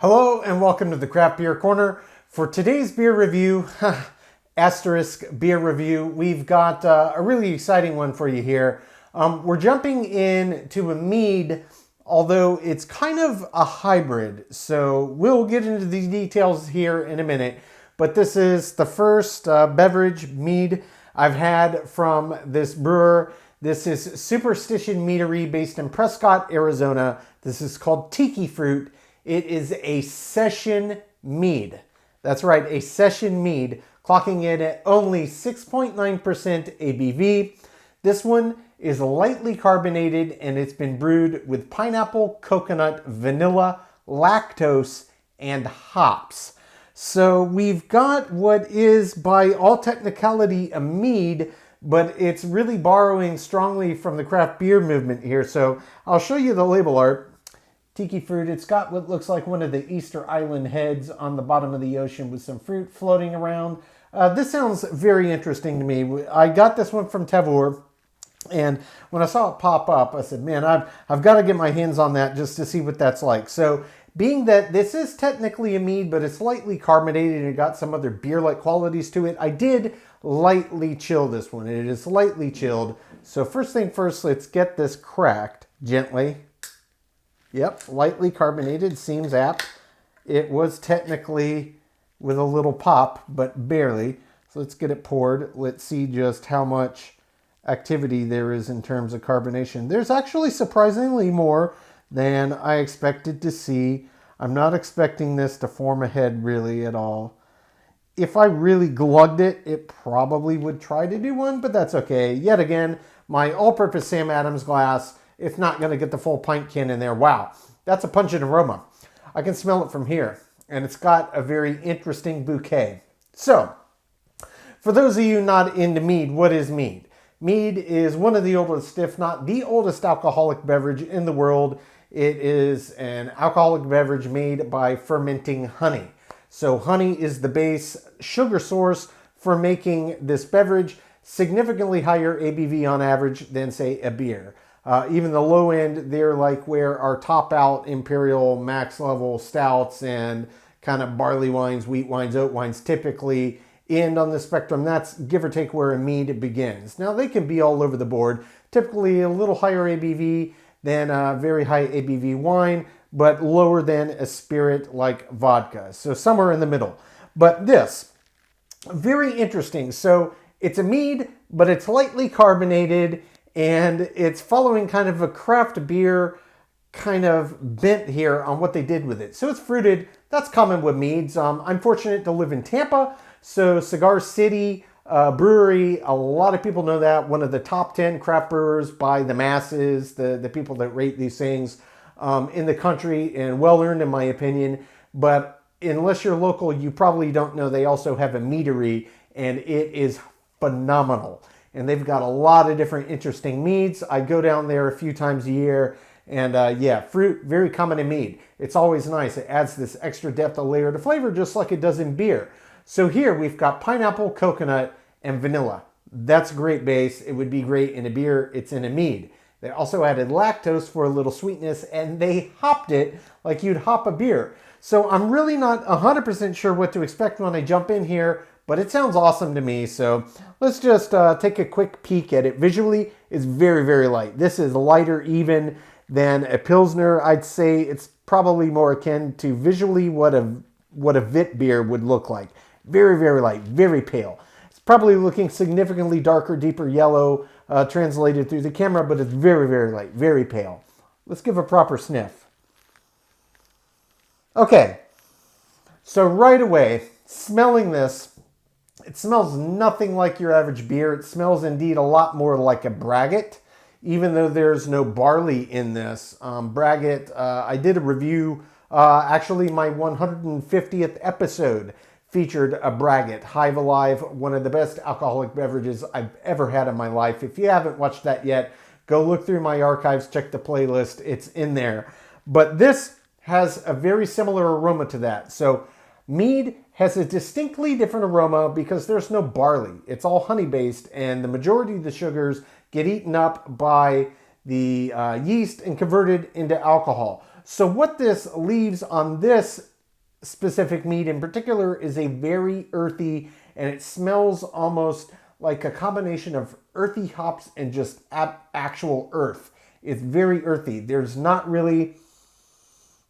Hello and welcome to the Craft Beer Corner. For today's beer review, asterisk beer review, we've got a really exciting one for you here. We're jumping into a mead, although it's kind of a hybrid. So we'll get into the details here in a minute. But this is the first beverage mead I've had from this brewer. This is Superstition Meadery based in Prescott, Arizona. This is called Tiki Fruit. It is a session mead. That's right, a session mead, clocking in at only 6.9% ABV. This one is lightly carbonated and it's been brewed with pineapple, coconut, vanilla, lactose, and hops. So we've got what is by all technicality a mead, but it's really borrowing strongly from the craft beer movement here. So I'll show you the label art. Tiki Fruit, it's got what looks like one of the Easter Island heads on the bottom of the ocean with some fruit floating around. This sounds very interesting to me. I got this one from Tavour, and when I saw it pop up, I said, man, I've got to get my hands on that just to see what that's like. So being that this is technically a mead, but it's lightly carbonated and it got some other beer-like qualities to it, I did lightly chill this one. It is lightly chilled. So first thing first, let's get this cracked gently. Yep, lightly carbonated, seems apt. It was technically with a little pop, but barely. So let's get it poured. Let's see just how much activity there is in terms of carbonation. There's actually surprisingly more than I expected to see. I'm not expecting this to form a head really at all. If I really glugged it, it probably would try to do one, but that's okay. Yet again, my all-purpose Sam Adams glass, it's not going to get the full pint can in there. Wow, that's a pungent aroma. I can smell it from here, and it's got a very interesting bouquet. So, for those of you not into mead, what is mead? Mead is one of the oldest, if not the oldest alcoholic beverage in the world. It is an alcoholic beverage made by fermenting honey. So honey is the base sugar source for making this beverage, significantly higher ABV on average than, say, a beer. Even the low end, they're like where our top out imperial max level stouts and kind of barley wines, wheat wines, oat wines typically end on the spectrum. That's give or take where a mead begins. Now they can be all over the board, typically a little higher ABV than a very high ABV wine, but lower than a spirit like vodka. So somewhere in the middle. But this, very interesting. So it's a mead, but it's lightly carbonated, and it's following kind of a craft beer kind of bent here on what they did with it. So it's fruited. That's common with meads. I'm fortunate to live in Tampa, so Cigar City Brewery, a lot of people know that. One of the top 10 craft brewers by the masses, the people that rate these things in the country, and well earned in my opinion. But unless you're local, you probably don't know they also have a meadery, and it is phenomenal. And they've got a lot of different interesting meads. I go down there a few times a year, and yeah, fruit, very common in mead. It's always nice. It adds this extra depth, a layer to flavor, just like it does in beer. So here we've got pineapple, coconut, and vanilla. That's a great base. It would be great in a beer. It's in a mead. They also added lactose for a little sweetness, and they hopped it like you'd hop a beer. So I'm really not 100% sure what to expect when I jump in here, but it sounds awesome to me. So let's just take a quick peek at it. Visually, it's very, very light. This is lighter even than a Pilsner. I'd say it's probably more akin to visually what a Vit beer would look like. Very, very light, very pale. It's probably looking significantly darker, deeper yellow translated through the camera, but it's very, very light, very pale. Let's give a proper sniff. Okay, so right away, smelling this, it smells nothing like your average beer. It smells indeed a lot more like a braggot, even though there's no barley in this. Braggot, I did a review, actually my 150th episode featured a braggot, Hive Alive, one of the best alcoholic beverages I've ever had in my life. If you haven't watched that yet, go look through my archives, check the playlist, it's in there. But this has a very similar aroma to that. So mead has a distinctly different aroma because there's no barley. It's all honey-based, and the majority of the sugars get eaten up by the yeast and converted into alcohol. So what this leaves on this specific mead in particular is a very earthy, and it smells almost like a combination of earthy hops and just actual earth. It's very earthy. There's not really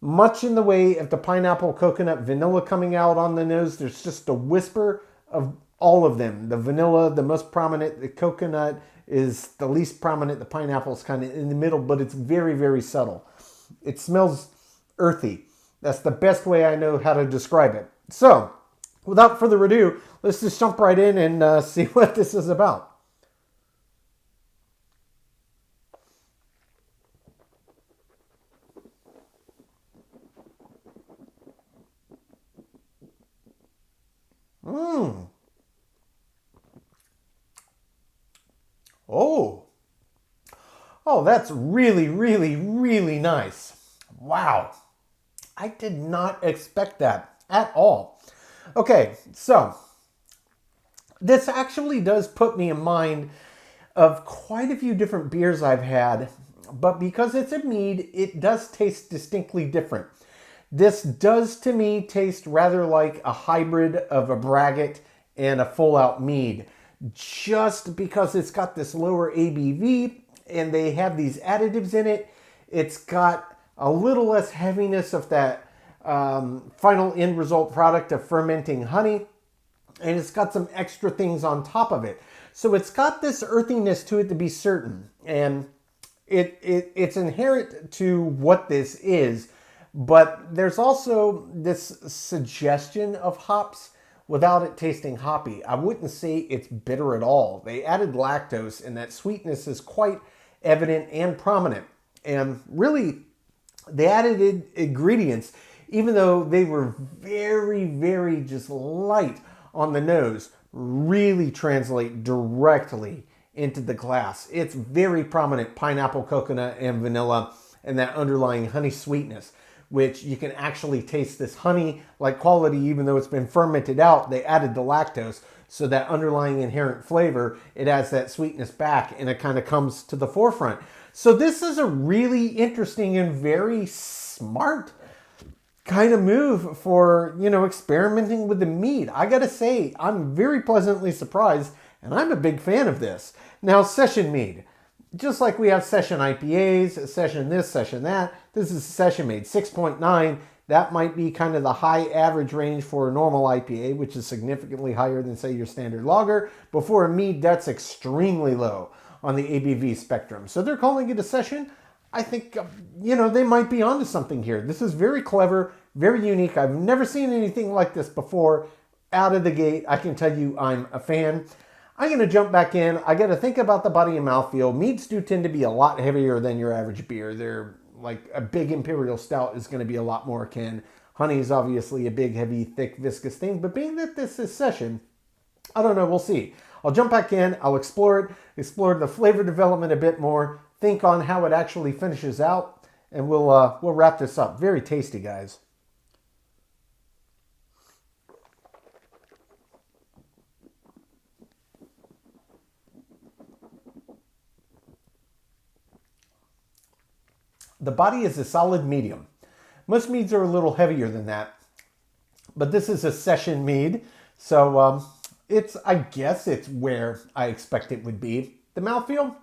much in the way of the pineapple, coconut, vanilla coming out on the nose. There's just a whisper of all of them. The vanilla, the most prominent. The coconut is the least prominent. The pineapple is kind of in the middle, but it's very, very subtle. It smells earthy. That's the best way I know how to describe it. So, without further ado, let's just jump right in and see what this is about. Oh. Oh, that's really, really, really nice. Wow. I did not expect that at all. Okay, so this actually does put me in mind of quite a few different beers I've had, but because it's a mead, it does taste distinctly different. This does to me taste rather like a hybrid of a braggot and a full-out mead, just because it's got this lower ABV and they have these additives in it. It's got a little less heaviness of that final end result product of fermenting honey, and it's got some extra things on top of it. So it's got this earthiness to it to be certain, and it's inherent to what this is, but there's also this suggestion of hops without it tasting hoppy. I wouldn't say it's bitter at all. They added lactose, and that sweetness is quite evident and prominent. And really, the added ingredients, even though they were very, very just light on the nose, really translate directly into the glass. It's very prominent pineapple, coconut, and vanilla, and that underlying honey sweetness, which you can actually taste this honey-like quality. Even though it's been fermented out, they added the lactose, so that underlying inherent flavor, it adds that sweetness back, and it kind of comes to the forefront. So this is a really interesting and very smart kind of move for, experimenting with the mead. I gotta say, I'm very pleasantly surprised, and I'm a big fan of this. Now, session mead. Just like we have session IPAs, session this, session that, this is session made 6.9. That might be kind of the high average range for a normal IPA, which is significantly higher than, say, your standard lager. But for a mead, that's extremely low on the ABV spectrum. So they're calling it a session. I think, they might be onto something here. This is very clever, very unique. I've never seen anything like this before. Out of the gate, I can tell you I'm a fan. I'm going to jump back in. I got to think about the body and mouthfeel. Meads do tend to be a lot heavier than your average beer. They're like a big imperial stout is going to be a lot more akin. Honey is obviously a big, heavy, thick, viscous thing. But being that this is session, I don't know. We'll see. I'll jump back in. I'll explore the flavor development a bit more, think on how it actually finishes out, and we'll wrap this up. Very tasty, guys. The body is a solid medium. Most meads are a little heavier than that, but this is a session mead, so I guess it's where I expect it would be. The mouthfeel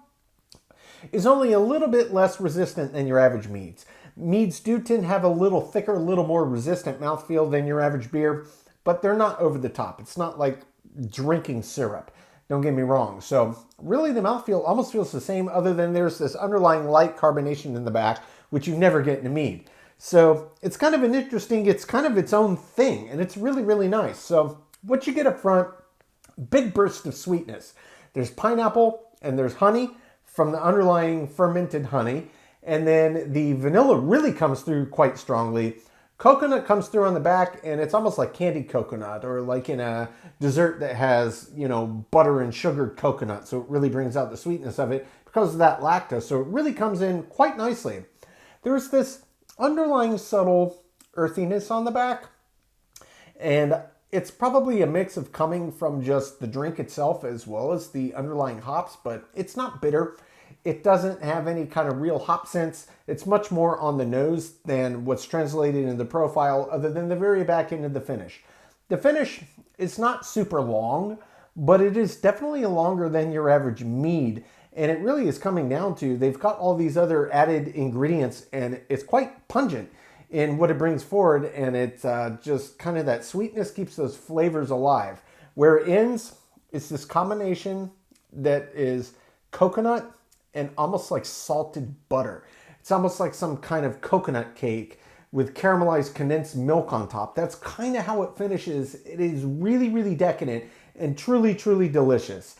is only a little bit less resistant than your average meads. Meads do tend to have a little thicker, a little more resistant mouthfeel than your average beer, but they're not over the top. It's not like drinking syrup. Don't get me wrong. So really the mouthfeel almost feels the same, other than there's this underlying light carbonation in the back, which you never get in a mead. So it's kind of it's kind of its own thing, and it's really, really nice. So what you get up front, big burst of sweetness. There's pineapple and there's honey from the underlying fermented honey. And then the vanilla really comes through quite strongly. Coconut comes through on the back, and it's almost like candied coconut, or like in a dessert that has, butter and sugared coconut. So it really brings out the sweetness of it because of that lactose. So it really comes in quite nicely. There's this underlying subtle earthiness on the back, and it's probably a mix of coming from just the drink itself as well as the underlying hops, but it's not bitter. It doesn't have any kind of real hop sense. It's much more on the nose than what's translated in the profile, other than the very back end of the finish. The finish is not super long, but it is definitely longer than your average mead. And it really is coming down to, they've got all these other added ingredients, and it's quite pungent in what it brings forward. And it's just kind of that sweetness keeps those flavors alive. Where it ends, it's this combination that is coconut and almost like salted butter. It's almost like some kind of coconut cake with caramelized condensed milk on top. That's kind of how it finishes. It is really, really decadent and truly, truly delicious.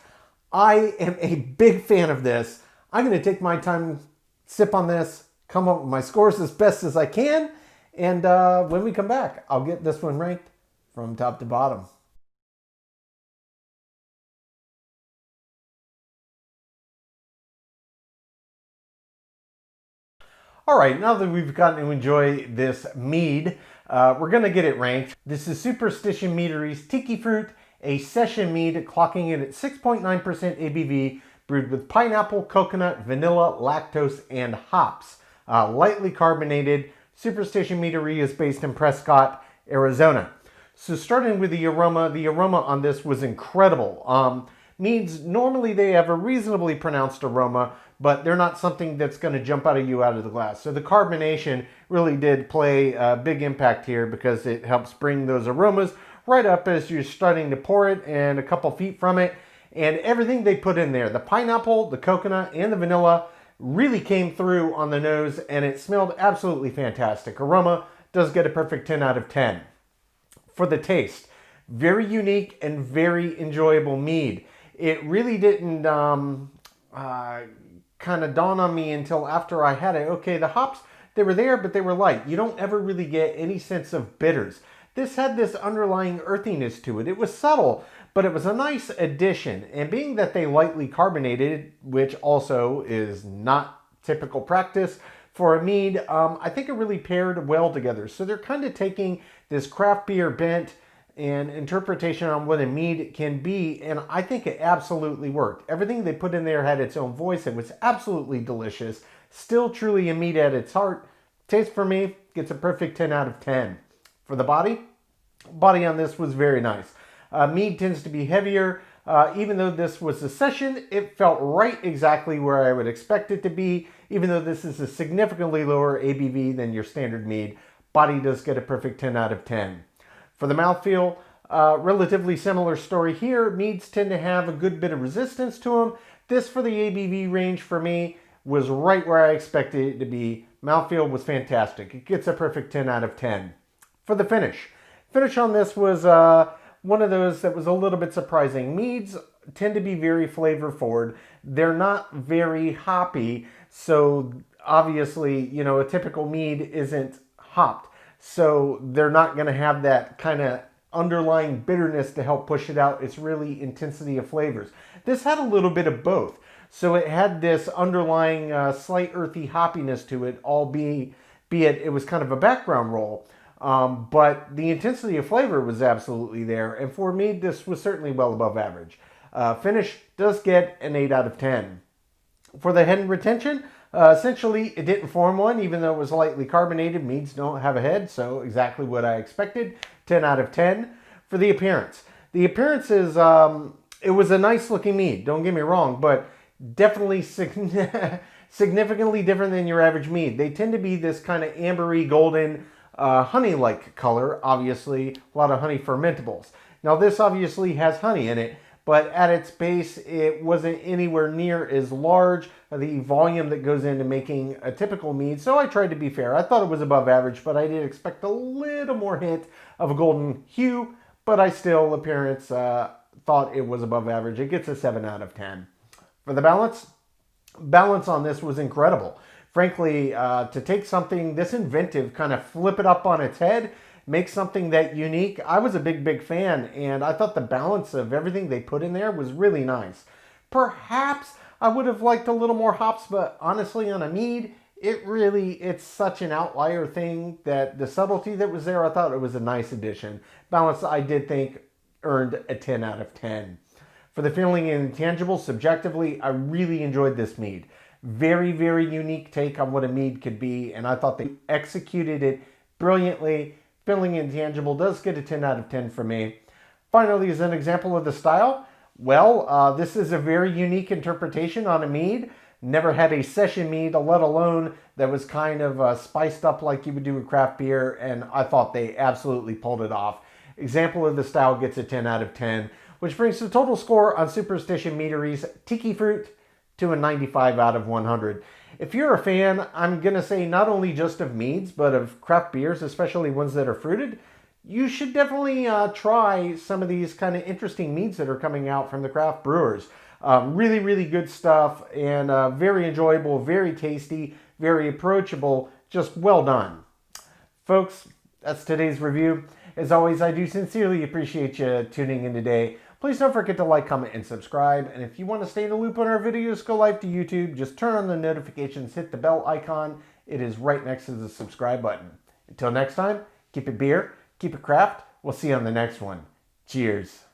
I am a big fan of this. I'm going to take my time, sip on this, come up with my scores as best as I can, and when we come back, I'll get this one ranked from top to bottom. All right, now that we've gotten to enjoy this mead, we're going to get it ranked. This is Superstition Meadery's Tiki Fruit, a session mead, clocking in at 6.9% ABV, brewed with pineapple, coconut, vanilla, lactose, and hops. Lightly carbonated. Superstition Meadery is based in Prescott, Arizona. So starting with the aroma on this was incredible. Meads, normally they have a reasonably pronounced aroma, but they're not something that's going to jump out of the glass. So the carbonation really did play a big impact here, because it helps bring those aromas right up as you're starting to pour it and a couple feet from it. And everything they put in there, the pineapple, the coconut, and the vanilla, really came through on the nose, and it smelled absolutely fantastic. Aroma does get a perfect 10 out of 10. For the taste, very unique and very enjoyable mead. It really didn't kind of dawn on me until after I had it. Okay, the hops, they were there, but they were light. You don't ever really get any sense of bitters. This had this underlying earthiness to it. It was subtle, but it was a nice addition. And being that they lightly carbonated, which also is not typical practice for a mead, I think it really paired well together. So they're kind of taking this craft beer bent and interpretation on what a mead can be, and I think it absolutely worked. Everything they put in there had its own voice. It was absolutely delicious. Still truly a mead at its heart. Taste for me gets a perfect 10 out of 10. For the body on this was very nice. Mead tends to be heavier. Even though this was a session, it felt right exactly where I would expect it to be. Even though this is a significantly lower ABV than your standard mead, body does get a perfect 10 out of 10. For the mouthfeel, relatively similar story here. Meads tend to have a good bit of resistance to them. This, for the ABV range for me, was right where I expected it to be. Mouthfeel was fantastic. It gets a perfect 10 out of 10. For the finish on this was one of those that was a little bit surprising. Meads tend to be very flavor forward. They're not very hoppy, so obviously, you know, a typical mead isn't hopped. So they're not going to have that kind of underlying bitterness to help push it out. It's really intensity of flavors. This had a little bit of both. So it had this underlying slight earthy hoppiness to it, albeit it was kind of a background roll. But the intensity of flavor was absolutely there. And for me, this was certainly well above average. Finish does get an 8 out of 10. For the head and retention, essentially, it didn't form one, even though it was lightly carbonated. Meads don't have a head, so exactly what I expected. 10 out of 10. For the appearance is, it was a nice looking mead, don't get me wrong, but definitely significantly different than your average mead. They tend to be this kind of ambery, golden, honey-like color. Obviously, a lot of honey fermentables. Now, this obviously has honey in it, but at its base, it wasn't anywhere near as large, the volume that goes into making a typical mead. So I tried to be fair. I thought it was above average, but I did expect a little more hint of a golden hue, but I still, appearance, thought it was above average. It gets a 7 out of 10. For the balance on this was incredible. Frankly, to take something this inventive, kind of flip it up on its head, make something that unique, I was a big fan, and I thought the balance of everything they put in there was really nice. Perhaps I would have liked a little more hops, but honestly, on a mead, it's such an outlier thing that the subtlety that was there, I thought it was a nice addition. Balance, I did think, earned a 10 out of 10. For the feeling and intangibles, subjectively, I really enjoyed this mead. Very, very unique take on what a mead could be, and I thought they executed it brilliantly. Feeling intangible does get a 10 out of 10 for me. Finally, as an example of the style, well, this is a very unique interpretation on a mead. Never had a session mead, let alone that was kind of spiced up like you would do with craft beer, and I thought they absolutely pulled it off. Example of the style gets a 10 out of 10, which brings the total score on Superstition Meadery's Tiki Fruit to a 95 out of 100. If you're a fan, I'm going to say not only just of meads, but of craft beers, especially ones that are fruited, you should definitely try some of these kind of interesting meads that are coming out from the craft brewers. Really, really good stuff, and very enjoyable, very tasty, very approachable, just well done. Folks, that's today's review. As always, I do sincerely appreciate you tuning in today. Please don't forget to like, comment, and subscribe. And if you want to stay in the loop on our videos, go live to YouTube. Just turn on the notifications, hit the bell icon. It is right next to the subscribe button. Until next time, keep it beer, keep it craft. We'll see you on the next one. Cheers.